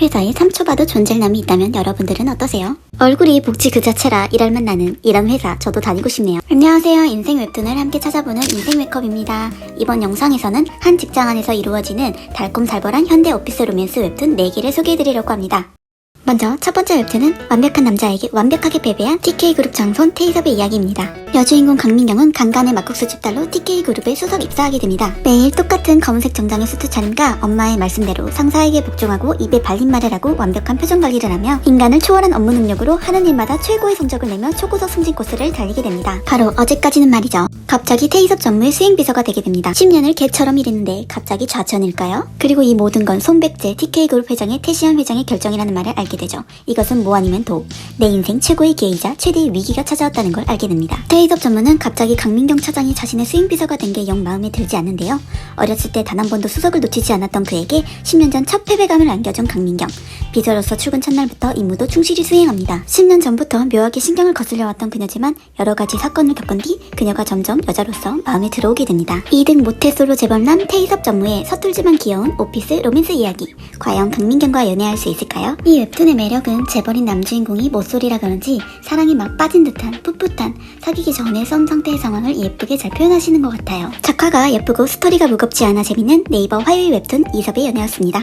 회사에 3초 봐도 존잘남이 있다면 여러분들은 어떠세요? 얼굴이 복지 그 자체라 일할만 나는 이런 회사 저도 다니고 싶네요. 안녕하세요. 인생 웹툰을 함께 찾아보는 인생 메이크업입니다. 이번 영상에서는 한 직장 안에서 이루어지는 달콤살벌한 현대 오피스 로맨스 웹툰 4개를 소개해드리려고 합니다. 먼저 첫 번째 웹툰은 완벽한 남자에게 완벽하게 패배한 TK그룹 장손 태희섭의 이야기입니다. 여주인공 강민경은 강간의 막국수집 딸로 TK그룹에 수석 입사하게 됩니다. 매일 똑같은 검은색 정장의 수트 차림과 엄마의 말씀대로 상사에게 복종하고 입에 발린 말을 하고 완벽한 표정 관리를 하며 인간을 초월한 업무 능력으로 하는 일마다 최고의 성적을 내며 초고속 승진 코스를 달리게 됩니다. 바로 어제까지는 말이죠. 갑자기 태희섭 전무의 수행비서가 되게 됩니다. 10년을 개처럼 일했는데 갑자기 좌천일까요? 그리고 이 모든 건 손백제 TK그룹 회장의 태시안 회장의 결정이라는 말을 알게 되죠. 이것은 뭐 아니면 도. 내 인생 최고의 기회이자 최대의 위기가 찾아왔다는 걸 알게 됩니다. 태희섭 전무는 갑자기 강민경 차장이 자신의 수행비서가 된 게 영 마음에 들지 않는데요. 어렸을 때 단 한 번도 수석을 놓치지 않았던 그에게 10년 전 첫 패배감을 안겨준 강민경. 비서로서 출근 첫날부터 임무도 충실히 수행합니다. 10년 전부터 묘하게 신경을 거슬려왔던 그녀지만 여러 가지 사건을 겪은 뒤 그녀가 점점 여자로서 마음에 들어오게 됩니다. 2등 모태솔로 재벌남 태희섭 전무의 서툴지만 귀여운 오피스 로맨스 이야기. 과연 강민경과 연애할 수 있을까요? 이 웹툰의 매력은 재벌인 남주인공이 모쏠이라 그런지 사랑에 막 빠진 듯한 풋풋한 사귀기 전의 썸 상태의 상황을 예쁘게 잘 표현하시는 것 같아요. 작화가 예쁘고 스토리가 무겁지 않아 재밌는 네이버 화요일 웹툰 이섭의 연애였습니다.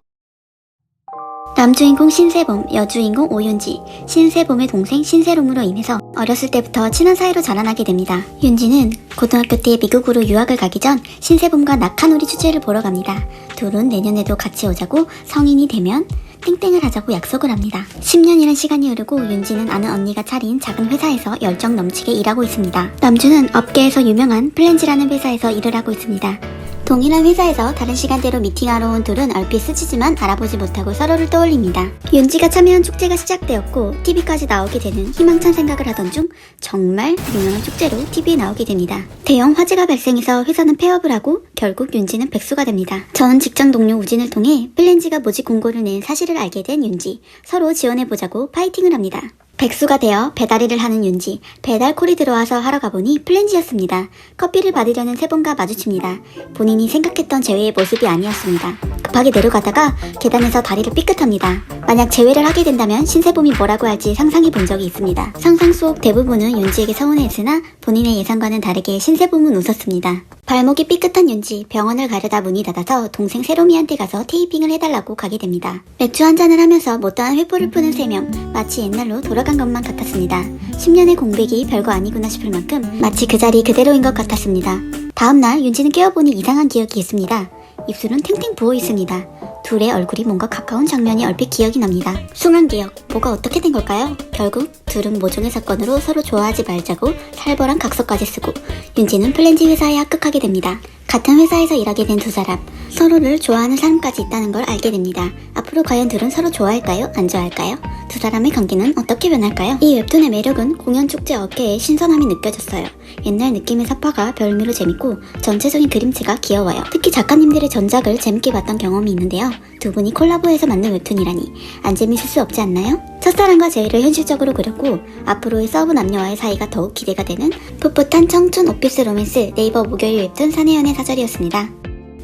남주인공 신세봄, 여주인공 오윤지, 신세봄의 동생 신세롬으로 인해서 어렸을 때부터 친한 사이로 자라나게 됩니다. 윤지는 고등학교 때 미국으로 유학을 가기 전 신세봄과 낙하놀이 축제를 보러 갑니다. 둘은 내년에도 같이 오자고 성인이 되면 땡땡을 하자고 약속을 합니다. 10년이란 시간이 흐르고 윤지는 아는 언니가 차린 작은 회사에서 열정 넘치게 일하고 있습니다. 남주는 업계에서 유명한 플랜지라는 회사에서 일을 하고 있습니다. 동일한 회사에서 다른 시간대로 미팅하러 온 둘은 얼핏 스치지만 알아보지 못하고 서로를 떠올립니다. 윤지가 참여한 축제가 시작되었고 TV까지 나오게 되는 희망찬 생각을 하던 중 정말 유명한 축제로 TV에 나오게 됩니다. 대형 화재가 발생해서 회사는 폐업을 하고 결국 윤지는 백수가 됩니다. 전 직장 동료 우진을 통해 플랜지가 모집 공고를 낸 사실을 알게 된 윤지. 서로 지원해보자고 파이팅을 합니다. 백수가 되어 배달일을 하는 윤지. 배달콜이 들어와서 하러 가보니 플랜지였습니다. 커피를 받으려는 세봄과 마주칩니다. 본인이 생각했던 재회의 모습이 아니었습니다. 급하게 내려가다가 계단에서 다리를 삐끗합니다. 만약 재회를 하게 된다면 신세봄이 뭐라고 할지 상상해 본 적이 있습니다. 상상 속 대부분은 윤지에게 서운해했으나 본인의 예상과는 다르게 신세봄은 웃었습니다. 발목이 삐끗한 윤지, 병원을 가려다 문이 닫아서 동생 세롬이한테 가서 테이핑을 해달라고 가게 됩니다. 맥주 한잔을 하면서 못다한 회포를 푸는 세 명, 마치 옛날로 돌아간 것만 같았습니다. 10년의 공백이 별거 아니구나 싶을 만큼 마치 그 자리 그대로인 것 같았습니다. 다음날 윤지는 깨어보니 이상한 기억이 있습니다. 입술은 탱탱 부어 있습니다. 둘의 얼굴이 뭔가 가까운 장면이 얼핏 기억이 납니다. 숭한 기억, 뭐가 어떻게 된 걸까요? 결국 둘은 모종의 사건으로 서로 좋아하지 말자고 살벌한 각서까지 쓰고 윤지는 플랜지 회사에 합격하게 됩니다. 같은 회사에서 일하게 된 두 사람, 서로를 좋아하는 사람까지 있다는 걸 알게 됩니다. 앞으로 과연 둘은 서로 좋아할까요? 안 좋아할까요? 두 사람의 관계는 어떻게 변할까요? 이 웹툰의 매력은 공연축제 어깨에 신선함이 느껴졌어요. 옛날 느낌의 사파가 별미로 재밌고 전체적인 그림체가 귀여워요. 특히 작가님들의 전작을 재밌게 봤던 경험이 있는데요. 두 분이 콜라보해서 만든 웹툰이라니 안 재밌을 수 없지 않나요? 첫사랑과 재회를 현실적으로 그렸고 앞으로의 서브 남녀와의 사이가 더욱 기대가 되는 풋풋한 청춘 오피스 로맨스 네이버 목요일 웹툰 사내연애 사절이었습니다.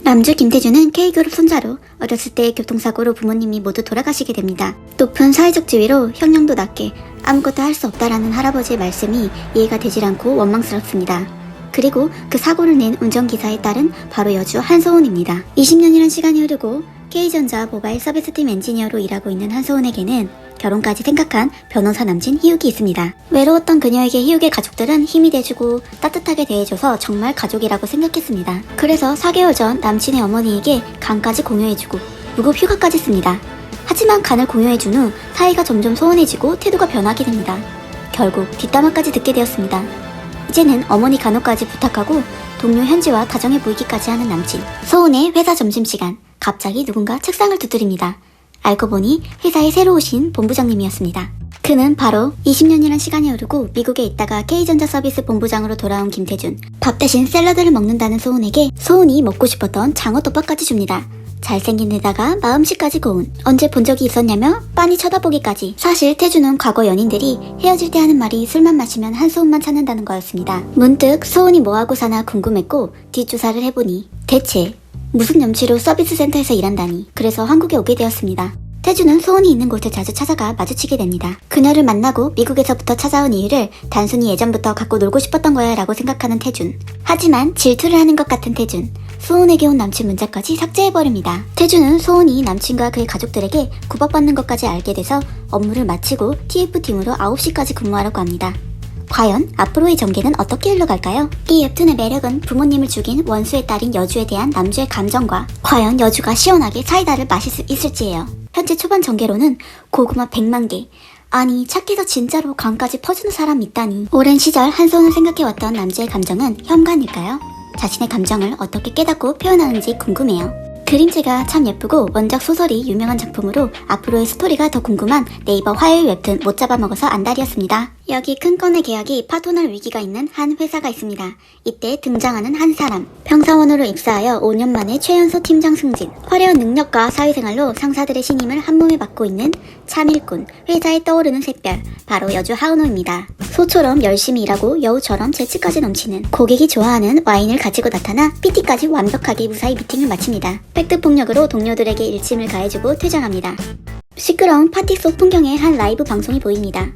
남주 김태준은 K그룹 손자로 어렸을 때 교통사고로 부모님이 모두 돌아가시게 됩니다. 높은 사회적 지위로 형량도 낮게 아무것도 할 수 없다라는 할아버지의 말씀이 이해가 되질 않고 원망스럽습니다. 그리고 그 사고를 낸 운전기사의 딸은 바로 여주 한소은입니다. 20년이란 시간이 흐르고 K전자 모바일 서비스팀 엔지니어로 일하고 있는 한소은에게는 결혼까지 생각한 변호사 남친 희욱이 있습니다. 외로웠던 그녀에게 희욱의 가족들은 힘이 돼주고 따뜻하게 대해줘서 정말 가족이라고 생각했습니다. 그래서 4개월 전 남친의 어머니에게 간까지 공유해주고 무급 휴가까지 씁니다. 하지만 간을 공유해준 후 사이가 점점 소원해지고 태도가 변하게 됩니다. 결국 뒷담화까지 듣게 되었습니다. 이제는 어머니 간호까지 부탁하고 동료 현지와 다정해 보이기까지 하는 남친. 소은의 회사 점심시간, 갑자기 누군가 책상을 두드립니다. 알고 보니 회사에 새로 오신 본부장님이었습니다. 그는 바로 20년이란 시간이 흐르고 미국에 있다가 K전자 서비스 본부장으로 돌아온 김태준. 밥 대신 샐러드를 먹는다는 소은에게 소은이 먹고 싶었던 장어덮밥까지 줍니다. 잘생긴 데다가 마음씨까지 고운. 언제 본 적이 있었냐며 빤히 쳐다보기까지. 사실 태준은 과거 연인들이 헤어질 때 하는 말이 술만 마시면 한소은만 찾는다는 거였습니다. 문득 소은이 뭐하고 사나 궁금했고 뒷조사를 해보니 대체 무슨 염치로 서비스 센터에서 일한다니. 그래서 한국에 오게 되었습니다. 태주는 소은이 있는 곳을 자주 찾아가 마주치게 됩니다. 그녀를 만나고 미국에서부터 찾아온 이유를 단순히 예전부터 갖고 놀고 싶었던 거야 라고 생각하는 태준. 하지만 질투를 하는 것 같은 태준. 소은에게 온 남친 문자까지 삭제해버립니다. 태주는 소은이 남친과 그의 가족들에게 구박받는 것까지 알게 돼서 업무를 마치고 TF팀으로 9시까지 근무하려고 합니다. 과연 앞으로의 전개는 어떻게 흘러갈까요? 이 웹툰의 매력은 부모님을 죽인 원수의 딸인 여주에 대한 남주의 감정과 과연 여주가 시원하게 사이다를 마실 수 있을지예요. 현재 초반 전개로는 고구마 100만 개, 아니 착해서 진짜로 강까지 퍼주는 사람 있다니. 오랜 시절 한손을 생각해왔던 남주의 감정은 현관일까요? 자신의 감정을 어떻게 깨닫고 표현하는지 궁금해요. 그림체가 참 예쁘고 원작 소설이 유명한 작품으로 앞으로의 스토리가 더 궁금한 네이버 화요일 웹툰 못 잡아먹어서 안달이었습니다. 여기 큰 건의 계약이 파토날 위기가 있는 한 회사가 있습니다. 이때 등장하는 한 사람. 평사원으로 입사하여 5년 만에 최연소 팀장 승진. 화려한 능력과 사회생활로 상사들의 신임을 한몸에 받고 있는 참일꾼. 회사에 떠오르는 샛별. 바로 여주 하은호입니다. 소처럼 열심히 일하고 여우처럼 재치까지 넘치는, 고객이 좋아하는 와인을 가지고 나타나 PT까지 완벽하게 무사히 미팅을 마칩니다. 팩트폭력으로 동료들에게 일침을 가해주고 퇴장합니다. 시끄러운 파티 속 풍경에 한 라이브 방송이 보입니다.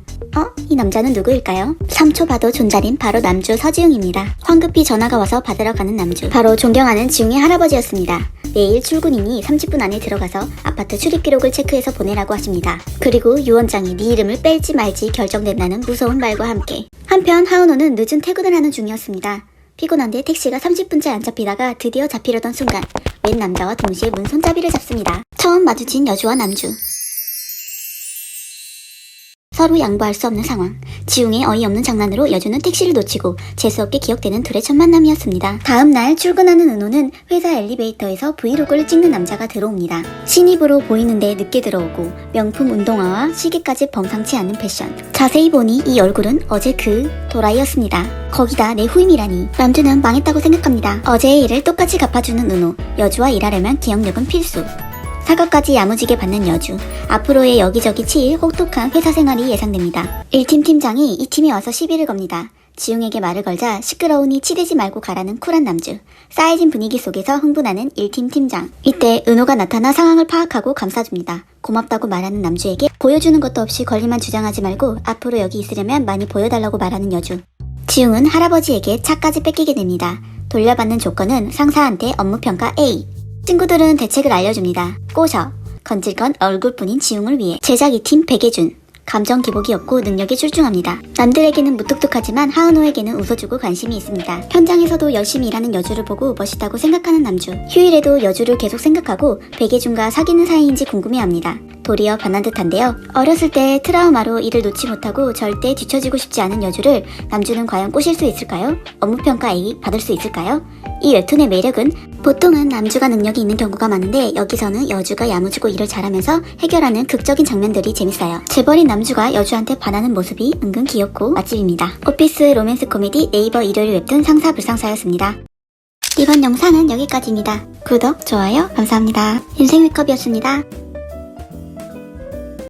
이 남자는 누구일까요? 3초 봐도 존잘인 바로 남주 서지웅입니다. 황급히 전화가 와서 받으러 가는 남주. 바로 존경하는 지웅의 할아버지였습니다. 내일 출근이니 30분 안에 들어가서 아파트 출입 기록을 체크해서 보내라고 하십니다. 그리고 유원장이 네 이름을 뺄지 말지 결정된다는 무서운 말과 함께. 한편 하은호는 늦은 퇴근을 하는 중이었습니다. 피곤한데 택시가 30분째 안 잡히다가 드디어 잡히려던 순간 웬 남자와 동시에 문 손잡이를 잡습니다. 처음 마주친 여주와 남주. 서로 양보할 수 없는 상황. 지웅의 어이없는 장난으로 여주는 택시를 놓치고 재수없게 기억되는 둘의 첫 만남이었습니다. 다음날 출근하는 은호는 회사 엘리베이터에서 브이로그를 찍는 남자가 들어옵니다. 신입으로 보이는데 늦게 들어오고 명품 운동화와 시계까지 범상치 않은 패션. 자세히 보니 이 얼굴은 어제 그 도라이였습니다. 거기다 내 후임이라니. 남주는 망했다고 생각합니다. 어제의 일을 똑같이 갚아주는 은호. 여주와 일하려면 기억력은 필수. 사과까지 야무지게 받는 여주. 앞으로의 여기저기 치일 혹독한 회사 생활이 예상됩니다. 1팀 팀장이 2팀에 와서 시비를 겁니다. 지웅에게 말을 걸자 시끄러우니 치대지 말고 가라는 쿨한 남주. 싸해진 분위기 속에서 흥분하는 1팀 팀장. 이때 은호가 나타나 상황을 파악하고 감싸줍니다. 고맙다고 말하는 남주에게 보여주는 것도 없이 권리만 주장하지 말고 앞으로 여기 있으려면 많이 보여달라고 말하는 여주. 지웅은 할아버지에게 차까지 뺏기게 됩니다. 돌려받는 조건은 상사한테 업무평가 A. 친구들은 대책을 알려줍니다. 꼬셔. 건질 건 얼굴뿐인 지웅을 위해. 제작 2팀 백예준. 감정 기복이 없고 능력이 출중합니다. 남들에게는 무뚝뚝하지만 하은호에게는 웃어주고 관심이 있습니다. 현장에서도 열심히 일하는 여주를 보고 멋있다고 생각하는 남주. 휴일에도 여주를 계속 생각하고 백예준과 사귀는 사이인지 궁금해합니다. 도리어 반한 듯한데요. 어렸을 때 트라우마로 이를 놓지 못하고 절대 뒤처지고 싶지 않은 여주를 남주는 과연 꼬실 수 있을까요? 업무평가 A 받을 수 있을까요? 이 웹툰의 매력은 보통은 남주가 능력이 있는 경우가 많은데 여기서는 여주가 야무지고 일을 잘하면서 해결하는 극적인 장면들이 재밌어요. 재벌인 남주가 여주한테 반하는 모습이 은근 귀엽고 맛집입니다. 오피스 로맨스 코미디 네이버 일요일 웹툰 상사 불상사였습니다. 이번 영상은 여기까지입니다. 구독, 좋아요 감사합니다. 인생 메이크업이었습니다.